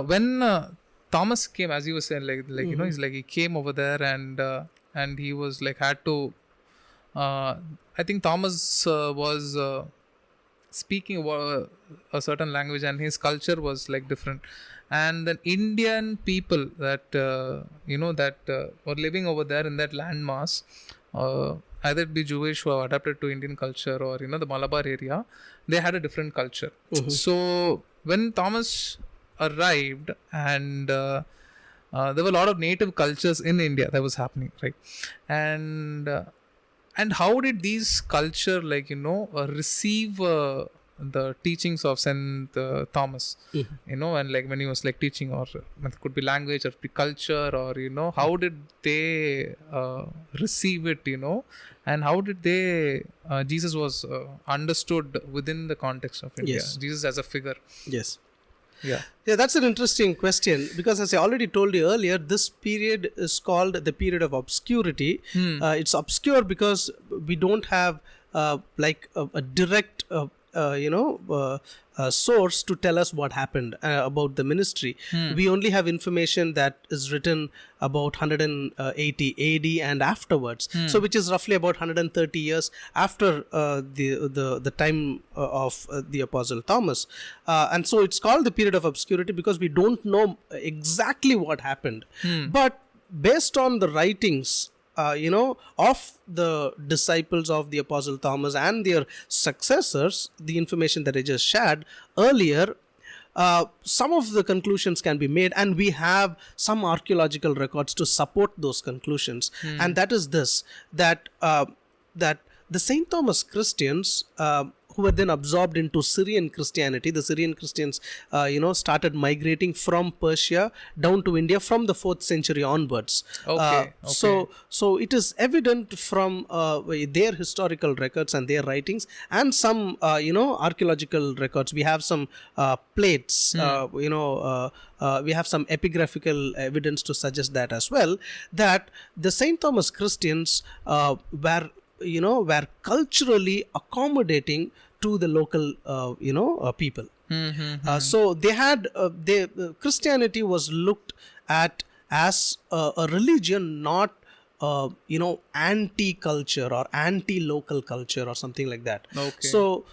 When Thomas came, as you were saying, he's like he came over there and he was like had to. I think Thomas was speaking a certain language, and his culture was like different. And then Indian people that were living over there in that landmass, either it be Jewish who have adapted to Indian culture, or the Malabar area, they had a different culture. So when Thomas arrived, and there were a lot of native cultures in India that was happening, right? And how did these culture receive the teachings of Saint Thomas? And like when he was like teaching, or it could be language, or it could be culture, or how did they receive it? And how did they Jesus was understood within the context of India? Yes. Jesus as a figure. Yes. Yeah. Yeah, that's an interesting question, because as I already told you earlier, this period is called the period of obscurity. It's obscure because we don't have a direct source to tell us what happened about the ministry. We only have information that is written about 180 AD and afterwards, so which is roughly about 130 years after the time of the Apostle Thomas, and so it's called the period of obscurity because we don't know exactly what happened. But based on the writings of the disciples of the Apostle Thomas and their successors, the information that I just shared earlier, some of the conclusions can be made, and we have some archaeological records to support those conclusions. And that is this, that the St. Thomas Christians, who were then absorbed into Syrian Christianity. The Syrian Christians, started migrating from Persia down to India from the 4th century onwards. Okay. So it is evident from their historical records and their writings, and some, archaeological records. We have some plates, we have some epigraphical evidence to suggest that as well, that the St. Thomas Christians were culturally accommodating to the local, people. So they had, Christianity was looked at as a religion, not anti-culture or anti-local culture or something like that. Okay. So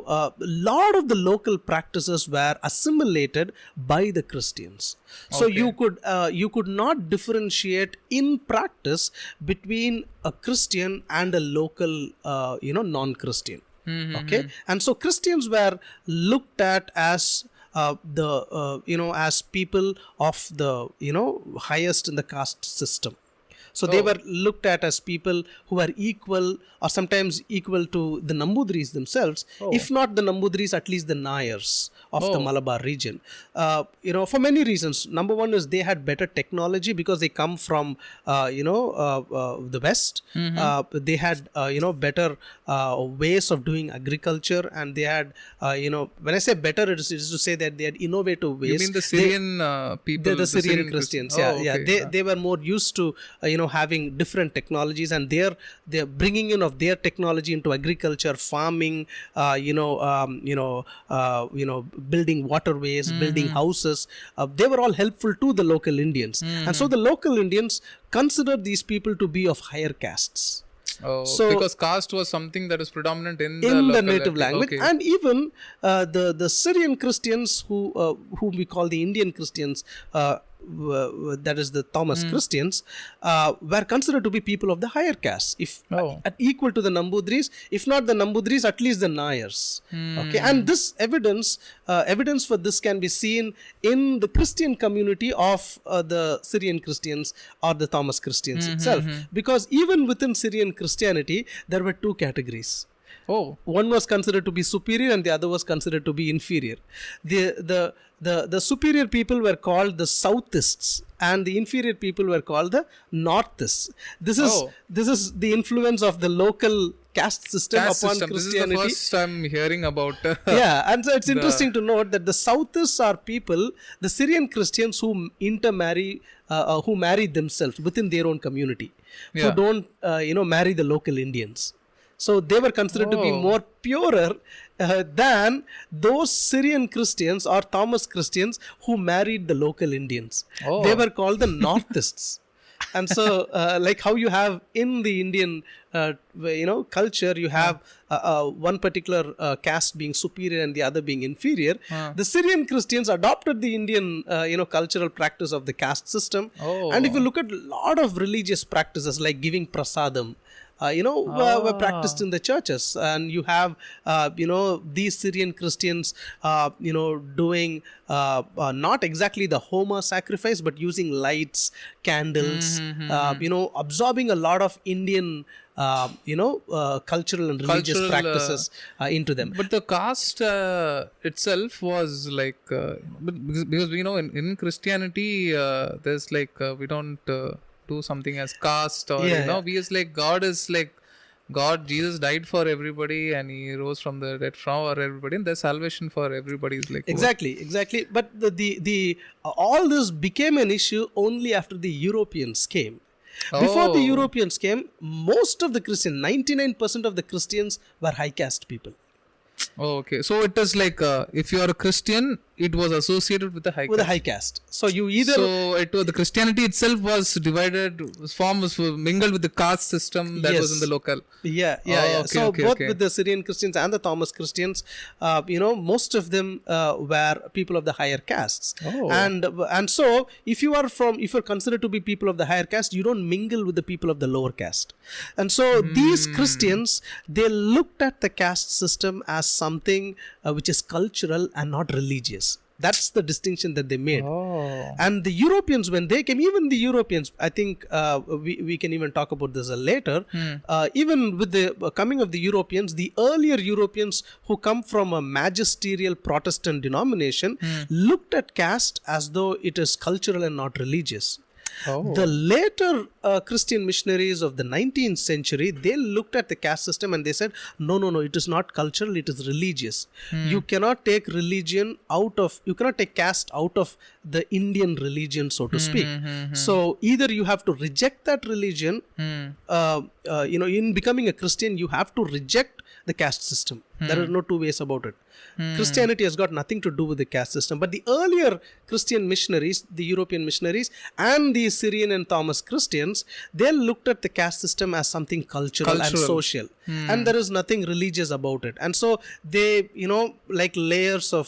a lot of the local practices were assimilated by the Christians. So you could not differentiate in practice between a Christian and a local, non-Christian. Okay, and so Christians were looked at as as people of the highest in the caste system. So they were looked at as people who are equal, or sometimes equal to the Nambudris themselves, if not the Nambudris, at least the Nayars of the Malabar region. For many reasons. Number one is they had better technology because they come from, the West. They had, better ways of doing agriculture, and they had, when I say better, it is to say that they had innovative ways. You mean the Syrian people? The Syrian Christians, They were more used to, having different technologies, and they're bringing in of their technology into agriculture, farming, building waterways, building houses. They were all helpful to the local Indians, and so the local Indians considered these people to be of higher castes. So because caste was something that is predominant in the native language. Okay. And even the Syrian Christians, who we call the Indian Christians, that is the Thomas Christians, were considered to be people of the higher caste, equal to the Nambudris, if not the Nambudris, at least the Nayars. Okay, and this evidence for this can be seen in the Christian community of the Syrian Christians or the Thomas Christians itself, because even within Syrian Christianity there were two categories. One was considered to be superior and the other was considered to be inferior. The superior people were called the Southists and the inferior people were called the Northists. This is the influence of the local caste system upon Christianity. This is the first I'm hearing about. And so it's interesting to note that the Southists are people, the Syrian Christians who intermarry, who marry themselves within their own community, who don't marry the local Indians. So they were considered to be more purer than those Syrian Christians or Thomas Christians who married the local Indians. Oh. They were called the Northists. And so, like how you have in the Indian, culture, you have one particular caste being superior and the other being inferior. The Syrian Christians adopted the Indian, cultural practice of the caste system. Oh. And if you look at a lot of religious practices like giving prasadam, were practiced in the churches, and you have these Syrian Christians doing not exactly the Homer sacrifice, but using lights, candles, absorbing a lot of Indian cultural and religious practices into them. But the caste itself was like because in Christianity there's like we don't do something as caste, or because like God is like God. Jesus died for everybody and he rose from the dead for everybody, and there's salvation for everybody. Is like exactly. But the all this became an issue only after the Europeans came. Before the Europeans came, most of the Christians, 99% of the Christians were high caste people. Oh, okay. So it is like if you are a Christian, it was associated with the high with caste. a high caste. So you either it was the Christianity itself was divided, was mingled with the caste system that was in the local. Yeah. So both with the Syrian Christians and the Thomas Christians, most of them were people of the higher castes. Oh. And so if you're considered to be people of the higher caste, you don't mingle with the people of the lower caste. And so these Christians, they looked at the caste system as something which is cultural and not religious. That's the distinction that they made. And the Europeans, when they came, even the Europeans, I think we can even talk about this later. Even with the coming of the Europeans, the earlier Europeans who come from a magisterial Protestant denomination looked at caste as though it is cultural and not religious. The later Christian missionaries of the 19th century, they looked at the caste system and they said, no, it is not cultural, it is religious. You cannot take you cannot take caste out of the Indian religion, so to speak. So either you have to reject that religion, in becoming a Christian, you have to reject the caste system. There are no two ways about it. Christianity has got nothing to do with the caste system. But the earlier Christian missionaries, the European missionaries, and the Syrian and Thomas Christians, they looked at the caste system as something cultural. And social. And there is nothing religious about it. And so they, like layers of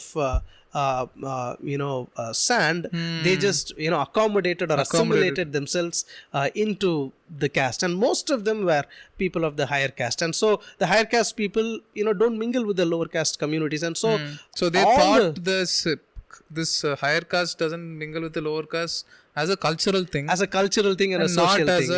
sand, they just accommodated or assimilated themselves into the caste, and most of them were people of the higher caste. And so the higher caste people don't mingle with the lower caste communities, and so they thought this higher caste doesn't mingle with the lower caste as a cultural thing, and a social thing,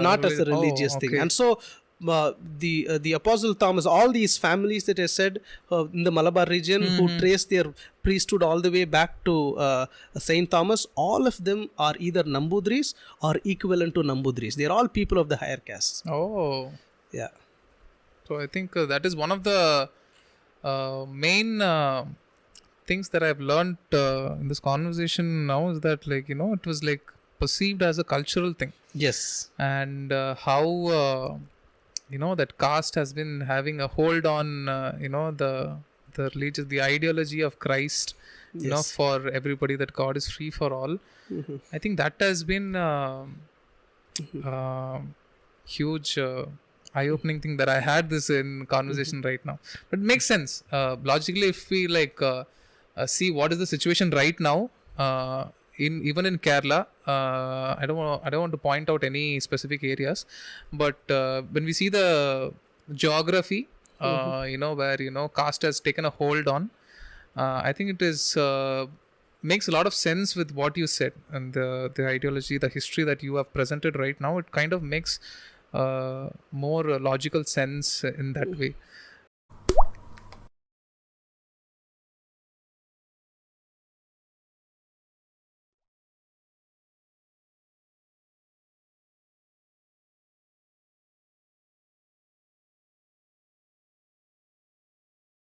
not as a religious thing. And so the Apostle Thomas, all these families that I said in the Malabar region who trace their priesthood all the way back to Saint Thomas, all of them are either Nambudris or equivalent to Nambudris. They are all people of the higher castes. Oh, yeah. So I think that is one of the main things that I've learned in this conversation now, is that it was like perceived as a cultural thing. Yes. And how that caste has been having a hold on the religious, the ideology of Christ, for everybody, that God is free for all. I think that has been huge eye-opening thing that I had this in conversation right now. But it makes sense logically if we see what is the situation right now even in Kerala. I don't want to point out any specific areas, but when we see the geography, where caste has taken a hold on, I think it is makes a lot of sense with what you said, and the ideology, the history that you have presented right now. It kind of makes more logical sense in that way.